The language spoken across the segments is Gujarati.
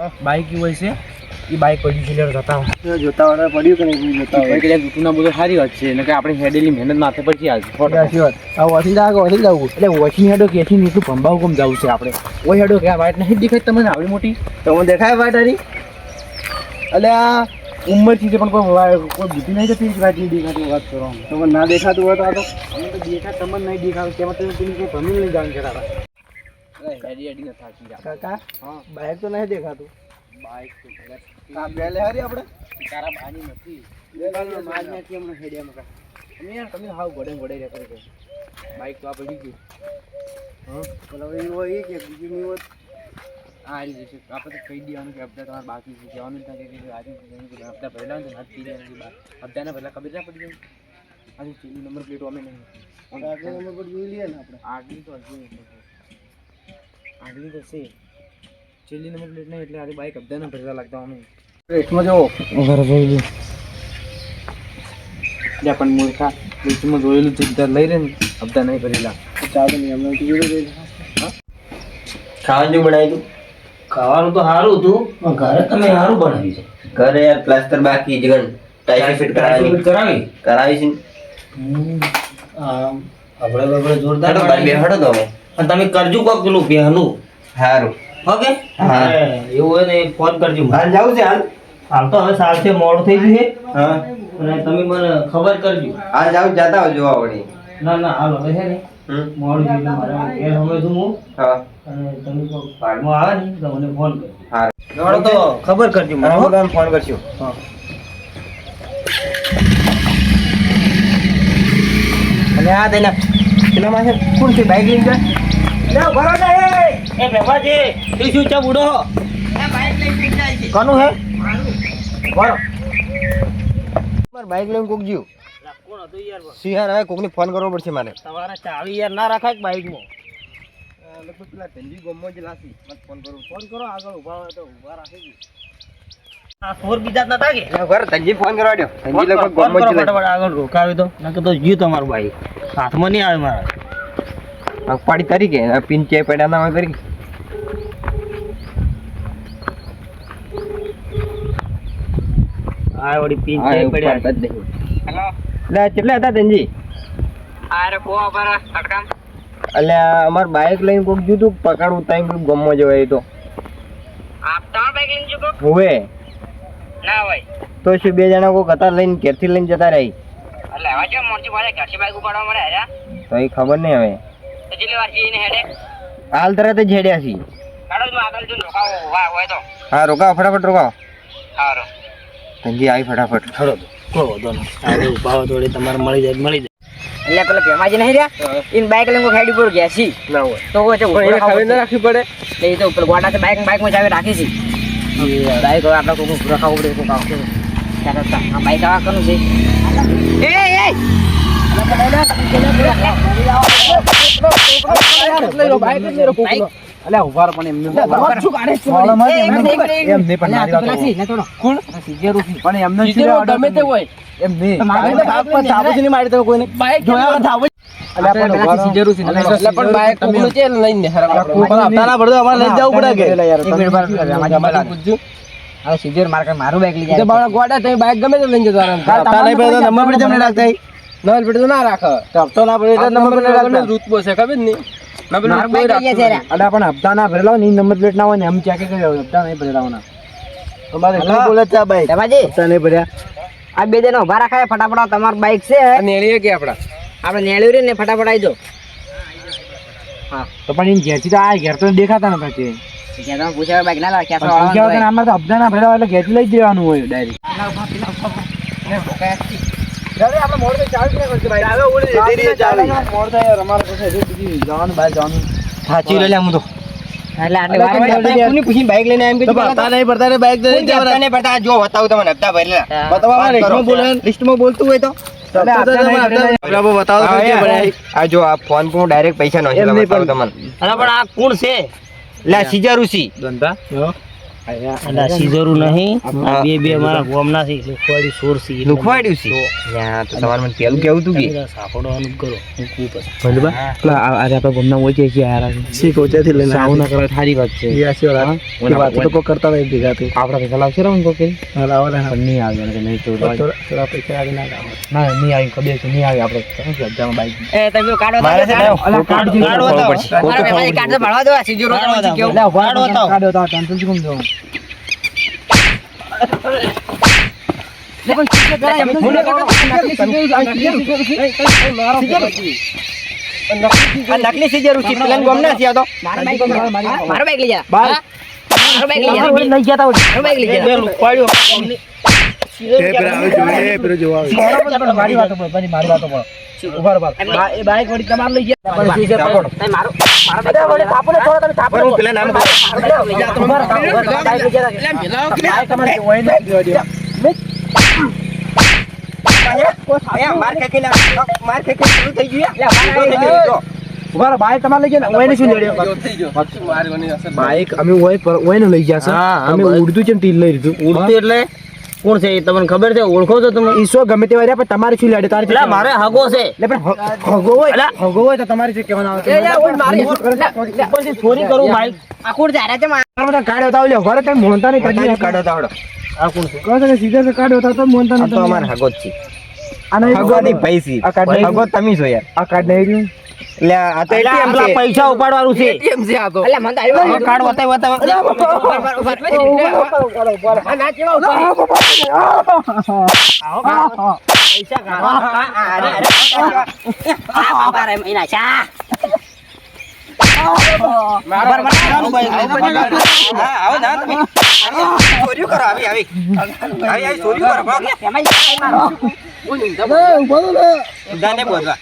બાઈક હોય છે એ બાઈક પડ્યું છે લેર જતા જોતા વાળા પડ્યું કે નહીં જોતા હોય એટલે જૂના બધું સારી વાત છે ને કે આપણે હેડેલી મહેનત માથે પડતી આજે સાચી વાત આ વસી જવું એટલે વોચિંગ હેડો કેથી એટલું ભંભાવ કેમ જવું છે આપણે ઓય હેડો કે આ વાઈટ નહીં દેખાય તમને આવડી મોટી તમને દેખાય વાઈટ હારી એટલે આ ઉંમરથી છે પણ કોઈ બુદ્ધિ નહીં થતી વાત નહીં દેખાતી વાત કરો તમને ના દેખાતું હોય તો આ તો અમે તો દેખા તમને નહીં દેખાતું તેમાં તમે કોઈ ભમી નહીં જાણ કરાતા હેડી હેડી ન થાકી જા કાકા હા બાઈક તો નહીં દેખાતું બાઈક તો કા બે લે હારી આપણે તારા બાની નથી માર નથી હમણાં હેડિયામાં અમે યાર તમે હાવ ગોડે રહ્યા કરો બાઈક તો આ પડી ગયું હા પેલા એવું હોય કે બીજું નહીં હોત આ આવી જશે આપણે તો કહી દેવાનું કે હપ્તા તમારે બાકી છે કહેવાનું થાય કે આજે હપ્તા ભરેલા હોય તો હાથ પી દેવાનું હપ્તાને પહેલાં ખબર ના પડી જાય આજે છેલ્લી નંબર પ્લેટો અમે નહીં આગળ નંબર પર જોઈ લઈએ ને આપણે આગલી તો હજુ આગલી તો છે છેલ્લી નંબર પ્લેટ નહીં એટલે આજે બાઈક હપ્તાને ભરેલા લાગતા અમે રેટમાં જુઓ ઘરે જોઈ લે જ્યાં પણ મૂર્ખા રેટમાં જોયેલું છે ત્યાં લઈ લે ને હપ્તા નહીં ભરેલા ચાલો નહીં અમને જોઈ ખાવાનું જો બનાવી તું ખાવાનું તો સારું હતું પણ ઘરે તમે સારું બનાવ્યું છે. ઘરે યાર પ્લાસ્ટર બાકી જગન ટાઈસ ફિટ કરાવી કરાવી કરાવી છે આપણે જોરદાર હડો બાર બે હડો તો અમે અને તમે કરજો કોક પેલું પહેલું સારું ઓકે હા. એવું હોય ને ફોન કરજો હાલ જાવું છે હાલ હાલ તો હવે સાલથી મોડું થઈ ગયું છે હા અને તમે મને ખબર કરજો હાલ જાવું જાતા આવજો આવડી ના ના હાલ હવે છે ને મોડું થઈ ગયું મારે ઘેર સમય છું હું હા અને તમે કોક ભાડમાં આવે ને તો મને ફોન કરજો હારું જોડો તો ખબર કરજો મને હું તમને ફોન કરશું હા અને આ દેના પેલા માસે કોણ છે બાઈક લઈને જાય લે ભરો ને એ બેવાજી તું શું ચા બુડો કોનું હે ભરો માર બાઈક લઈને કોક જીવ કોણ હતું યાર સિહાર હવે કોકને ફોન કરવો પડશે મારે તમારા ચાવી યાર ના રાખાય બાઈકમાં લગભગ પેલા ધનજી ગમો જ લાસી મત ફોન કરું ફોન કરો આગળ ઉભા હોય તો ઉભા રાખી દી આ સોર બીજા જ નતા કે ઘર ધનજી ફોન કરવા દો ધનજી લગભગ ગમો જ લાસી ફટાફટ આગળ રોકાવી દો નકર તો જીવ તમારું બાઈક હાથમાં નહીં આવે મારા પાડી તરીકે પિન ચે પડ્યા ના હોય તરીકે આ વળી પિન છે પડ્યા હેલો લે કેટલા હતા ધનજી અરે કોવા પર અટકામ અલ્યા અમાર બાઈક લઈને કોક જુતું પકડવું તાઈ પેલું ગમો જવાય તો આપ તમાર બાઈક લઈને જુકો હોવે ના હોય તો શું બે જણા કોક હતા લઈને ઘેરથી લઈને જતા રહી એટલે હવે જો મોરજી ભાઈ ઘરથી બાઈક ઉપાડવા મળે હે તો એ ખબર નહીં હવે તો જેટલી વાર જઈને હેડે હાલ તરત જ હેડ્યા છી કાઢો તો આગળ જઈને રોકાવો હોય તો હા રોકાવો ફટાફટ રોકાવો સારું ધનજી આવી ફટાફટ ખરો તો કોઈ વાંધો નહીં આજે ઉભા હોય થોડી તમારે મળી જાય એટલે પેલા ભેમાજી નહીં રહ્યા ઇન બાઈક લઈને કોઈ હેડી પર ગયા છી ના હોય તો હોય તો ખબર ના રાખવી પડે એ તો પેલા ગોડા બાઈક માં ચાવી રાખી છે બાઈક હવે આપણે કોઈ રખાવું પડે કોઈ કામ આ બાઈક આવા કરવું છે એ અલ્યા ઉભા રહો પણ એમને એમ નહીં પણ મારી વાત કોણ પણ એમને ગમે તે હોય એમ નહીં મારી તો કોઈને બાઈક જોયા ધાવ અલ્યા પણ સીજરું છે એટલે પણ બાઈક કોકનો છે લઈને હરાવના ભરદો અમારે લઈ જવું પડે કે યાર એક મિનિટ બાર પૂછજો હવે સીજર માર્કેટ મારું બાઈક લઈ જાય બાળા ગોડા તમે બાઈક ગમે તે લઈને જતા રહો નહીં પડે નંબર પર તમને રાખતા નંબર પર તો ના રાખ હપ્તો ના પડે એટલે નંબર પર રાખતા રૂતબો છે ખબર ને પણ હપ્તા ના ભરેલા હોય ને નંબર પ્લેટ ના હોય ને એમ ચેક કર્યો હપ્તા નહીં ભરેલા હોના તમારે શું બોલે છે બાઈક ભેમાજી હપ્તા નહીં ભર્યા આ બે જણા ઉભા રાખાય ફટાફટ તમાર બાઈક છે નેળીએ કે આપડા આપણે નેળ્યું રે ને ફટાફટ આવી દો હા તો પણ એમ ઘેરથી તો આ ઘેર તો દેખાતા નતા કે જ્યાં તમે પૂછ્યા બાઈક ના લાગે આમાં તો હપ્તા ના ભરેલા એટલે ઘેરથી લઈ જ દેવાનું હોય ડાયરેક્ટ સાચી લે હું તો બાઈક લઈને એમ કે બાઈક જો બતાવું તમને હપ્તા ભરેલા લિસ્ટમાં બોલતું હોય તો આ જો આ ફોન પર ડાયરેક્ટ પૈસા નો તમને પણ આ કોણ છે લે સીજા ઋષિ ધંધા એટલે સીઝરું નહીં આ બે મારા ગોમના છે લુખવાડી સોર છે લુખવાડ્યું છે યા તો તમારે મને પેલું કેવું તું કે સાપડવાનું કરો હું કું પછી ભંડબા પેલા આજે આપણે ગોમના હોય છે યાર શી કોચેથી લઈને સાવ ના કરે થારી વાત છે યા શી વાત તો કો કરતા નહીં ભેગા તું આપડા પૈસા લાવશે રે કો કે લાવો રે નહીં આવે કે નહીં તો થોડા પૈસા આવી ના ના નહીં આવી કબે છે નહીં આવી આપણે જમા બાઈક એ તમે કાઢો મારે છે અલા કાઢો પડશે કાઢો ભણવા દો સીધું રોડ કેવું કાઢો તો ટેન્શન થી કેમ દો નકલી સીજરું છે પેલા ગોમના છે આ તો મારો બાઈક લઈ જા મારો બાઈક લઈ જા લઈ ગયા તા મારો બાઈક લઈ જા લુખવાડ્યો પેલો જો આવે મારી વાતો બોલ મારી વાતો બોલ ઉભા ઉભા એ બાઈક વળી તમાર લઈ ગયા તમે મારો મારો બાઈક થાપો ને થોડા તમે થાપો હું પેલા નામ બાઈક લઈ ગયા બાઈક તમારે હોય ને માર ખેકી શરૂ થઈ ગયું ઉભા બાઈક તમારે લઈ ગયા હોય ને શું લેડ્યો બાઈક અમે હોય ને લઈ ગયા છે અમે ઉડતું છે ટીલ લઈ લીધું ઉડતી એટલે કોણ છે એ તમને ખબર છે ઓળખો છો તમે ઈસો ગમે તે વાર્યા પણ તમારે શું લેડે તારે એટલે મારે હગો છે એટલે પણ હગો હોય તો તમારે શું કહેવાનું આવે ઉપરથી ચોરી કરું બાઈક આ કોણ જા રહ્યા છે બધા કાઢ્યો તાવ લ્યો ઘરે તમે મોનતા નહીં કદી કાઢો તાવડો આ કોણ છે કહો કે સીધા કાઢ્યો તો મોનતા આ નહીં તો અમાર હગો જ છે આ નહીં હગો ની પૈસી આ કાઢ હગો તમે છો યાર આ કાઢ નહીં રહ્યું એટલે આ તો એટલે ATM પેલા છે પૈસા ઉપાડવાનું છે ATM છે આ તો અલ્યા મને તો આવ્યો કાર્ડ બતાવ ના કેવા ઉપર પૈસા બાબા રે મહિના ચા આવો ના તમે ચોરી કરો આવી ચોરી કરો દાને બોલવા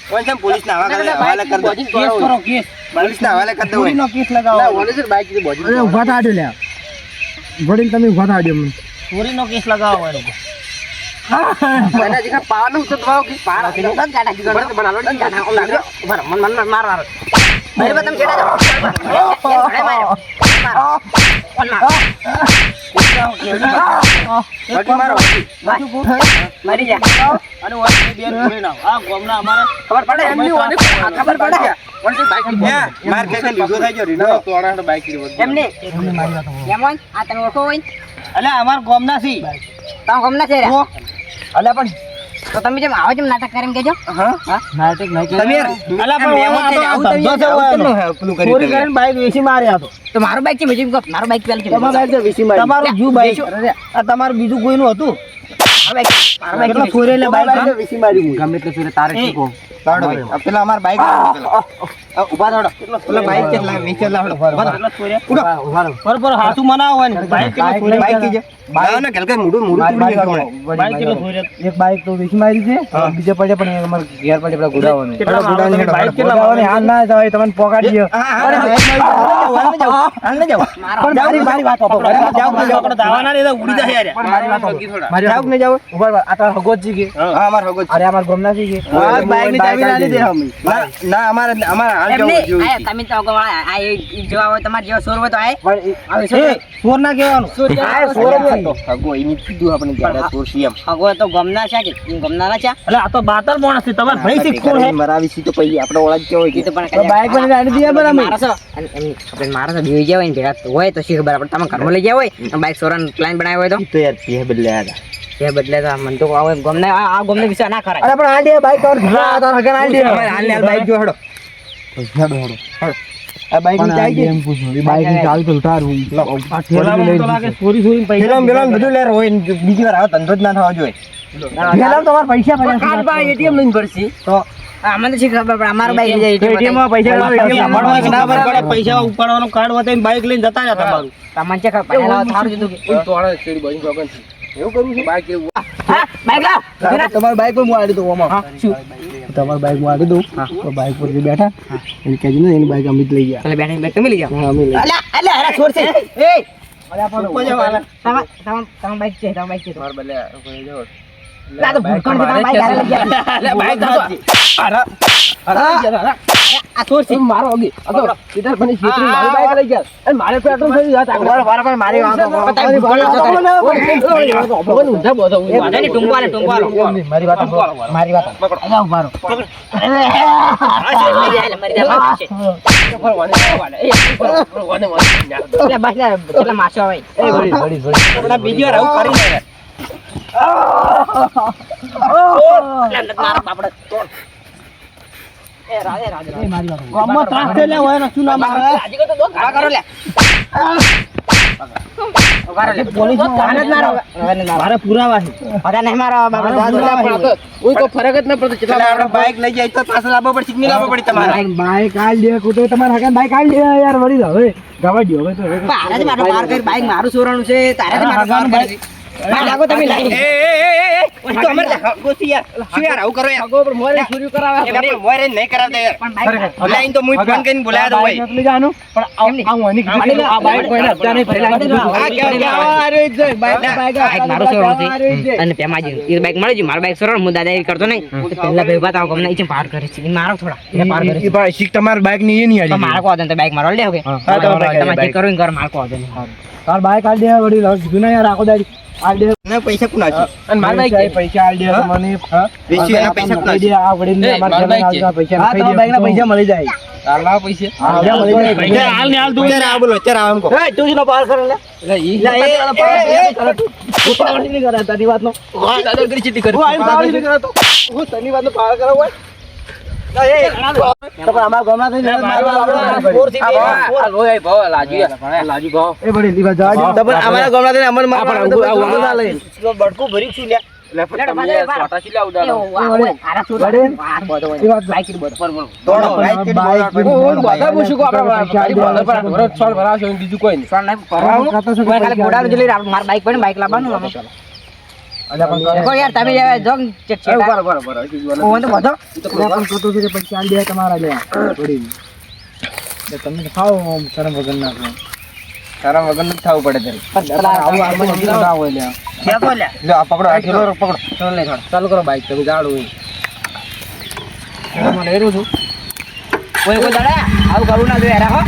કોણ છે પોલીસ ના હવાલે કરી દો કેસ કરો કેસ પોલીસ ના હવાલે કરી દો ચોરીનો કેસ લગાવો અરે ઉભા થાડ્યો લ્યા વડીલ તમે ઉભા થાડ્યો મને ચોરીનો કેસ લગાવો એનો મને જીકા પાવાનું તો દવાઓ કે પાર કે નોકન કાઢા જીકા મને બનાલો ડન કાઢા ઓમ લાગ્યો ઉભા મન માર મેરે બતમ કેડા જાઓ મારી જા અને ઓને બેન જોઈ નાવ આ ગોમના અમારે ખબર પડે એમની ઓને ખબર પડે કોણ છે બાઈક માર કે લીધો થઈ ગયો રીનો તોડાનો બાઈક લીધો એમને કેમન આ તમે ઓળખો હોય એટલે અમાર ગોમના છે તમે ગમના છે રે અલ્યા પણ તો તમે જેમ આવો જેમ નાટક કરીને કેજો નાટક નહીં તમે યાર અલા પણ આવું ધંધો છે પેલું કરી ચોરી કરીને બાઈક વેચી માર્યા તો તો મારો બાઈક છે બીજું મારો બાઈક પેલ છે તમારા બાઈક તો વીસી મારી તમારું જુ બાઈક આ તમારું બીજું કોઈનું હતું મારો બાઈક કેટલા ચોરી એટલે બાઈક બાઈક વીસી મારી હું ગમે તે સુરે તારે શું કહો તાડો ભાઈ પેલા અમાર બાઈક ઉભા થાડો પેલા બાઈક કેટલા વેચે લાવડો કેટલા ચોર્યા બરોબર હાથું મનાવો ને બાઈક કેટલા ચોર્યા બાઈક કીજે બાઈક ને ગલકે મૂડું તોડી ગયું બાઈક કેટલા ચોર્યા એક બાઈક તો વીસી મારી છે બીજે પડે પણ અમાર ઘેર પડે પેલા ગુડાવાનું કેટલા ગુડાવાની હેડો. બાઈક કેટલા ગુડાવાની હાલ ના જવાય તમને પોકાડી દે હાલ ને જાવ મારી વાત જાવ દાવાના રે ઉડી જાય યાર મારી જાવ ને જાવ ઉભા આ તાર હગોજી કે હા અમાર હગો અરે અમાર ગમના છે કે બાઈક ની ચાવી ના દે અમે ના અમાર હાલ એમને જવું જોઈએ આ તમે તો ગવાળા આ જેવા હોય તમાર જેવા સોર હોય તો આય ચોર ના કહેવાનું હગો એની કીધું આપણે ગાડા ચોર છે એમ હગો તો ગમના છે કે ગમના ના છે એટલે આ તો બાતલ માણસ છે તમાર ભાઈ થી કોણ હે મરાવી સી તો પછી આપણે ઓળખ કેવો એ તો પણ બાઈક પર ગાડી દે બરાબર મારસો અને એમ આપણે મારસો બીવી જાય ને ભેગા હોય તો શી ખબર આપણે તમે ઘરમાં લઈ ગયા હોય બાઈક સોરાન પ્લાન બનાવ્યો હોય તો યાર પીએ બદલ્યા હતા તે બદલે તો મન તો આવે ગમને આ ગમને વિશે ના કરાય અરે પણ આ દે બાઈક તાર ઘણા તાર હગન આ દે હાલ બાઈક જો હેડો આ બાઈક ની ચાવી દે એમ પૂછું બાઈક ની ચાવી તો ઉતારું આ પેલા મને તો લાગે ચોરી ચોરી પૈસા પેલા પેલા બધું લેર હોય ને બીજી વાર આવો ધંધો જ ના થવા જોઈએ પેલા તમાર પૈસા કાર્ડ બા એટીએમ લઈને ભરસી તો મને તો શી ખબર પડે અમારો બાઈક લઈ જાય એટીએમ માં પૈસા ના પડે પૈસા ઉપાડવાનું કાર્ડ વતાઈને બાઈક લઈને જતા રહ્યા તમારું તમને છે ખબર પહેલા થારું દીધું કે એવું કરવું છે બાઈક એવું હા બાઈક લાવ તમાર બાઈક પર હું આડી દઉં આમાં શું તમાર બાઈક માં આડી દઉં તો બાઈક પર જે બેઠા એને કહેજો ને એની બાઈક અમિત લઈ ગયા પેલા બેઠા બાઈક તમે લઈ જાઓ હા અમે લઈ અલ્યા અલ્યા હરા છોડ છે એ અલ્યા પણ તમાર બાઈક છે તમાર બાઈક છે માર બલે જો લા તો ભૂલકણ થી બાઈક હારે લઈ ગયા લે બાઈક તો આ ચોર છે મારો ઓગી અતો સીધા બની છેતરી મારી બાઈક લઈ ગયા અને મારે પેટ્રોલ થઈ જાત આગળ બરાબર મારી વાત ઊંધા બોધો વાંધો નહીં ટુંપાલો મારી વાત અલા ઉભારો લે બસ લે કેટલા માસો આવે બીજી વાર આવું કરી લે મારા બાપડા તોડ એ રાધે મારી વાત ગામમાં ત્રાસ છે લે હોય નસું ના મારે રાજી કો તો દો ઘા કરો લે ઉભા રે પોલીસ કાન જ મારો મારા પુરાવા છે પતા નહીં મારો બાપડા કોઈ ફરક જ ન પડતો કેટલા આપણે બાઈક લઈ જાય તો પાછળ લાવવો પડે સિગ્નલ લાવવો પડે તમારે બાઈક આલ દે કુટો તમારા હગા બાઈક આલ દે યાર વળી જાવ હવે ગાવા દો હવે તો તારાથી મારો પાર કરી બાઈક મારું સોરાનું છે તારાથી મારો પાર કરી લાગો તમે લાગી તો અમર ગોસી યાર શું યાર આવું કરો યાર પર મોરે છોરી કરાવે મોરે નહીં કરાવતા યાર લાઈન તો મુઈ ફોન કરીને બોલાયા દો ભાઈ નકલી જાનું પણ આવું આની આ બાઈક કોઈને હપ્તા નહીં ભરેલા આ કેવા અરે જય બાઈક બાઈક મારું સોરાનું છે અને પેમાજી એ બાઈક મળી ગયું મારું બાઈક સોરાનું હું દાદાગીરી કરતો નહીં પહેલા ભાઈ બતાવો ગમને ઈ પાર કરે છે મારો થોડા એ પાર કરે એ ભાઈ શીખ તમાર બાઈક ની એ નહીં તો મારો કો તો બાઈક મારો લે હવે તમે ચેક કરો કર મારો કો દે તાર બાઈક આલ દે વળી કીધું ના યાર આખો દાડી આલ દે ના પૈસા કોના છે અને માર બાઈક પૈસા આલ દે મને વેચી એના પૈસા કોના છે આ વડી ને અમાર ઘરે આવતા પૈસા હા તમારા બાઈક ના પૈસા મળી જાય આલા પૈસા હા મળી જાય પૈસા હાલ ને હાલ તું અત્યારે આ બોલો અત્યારે આમ કો એ તું જ નો પાર કરે લે લે ઈ ઉતાવળ નહીં કરા તારી વાતનો દાદાગીરી ચીટી કરી હું આઈ પાવર નહીં કરાતો હું તની વાતનો પાર કરાવ હોય એ બડી લીવા જા અમારા ગામના તેને અમર બડકું ભરી છું લે બીજું કોઈ નહીં મારા બાઈક પર બાઈક લાવવાનું યાર તમે જો ચેક છે બરોબર પૈસા દે તમારા લે તમે ખાઓ શરમ વગર ના તારા વગર નથી થવું પડે પકડો આ કિલો પકડો ચાલુ કરો બાઈક તમે ગાડું મને હેરું છું કોઈ દાડા આવું કરું ના જોઈએ રાખો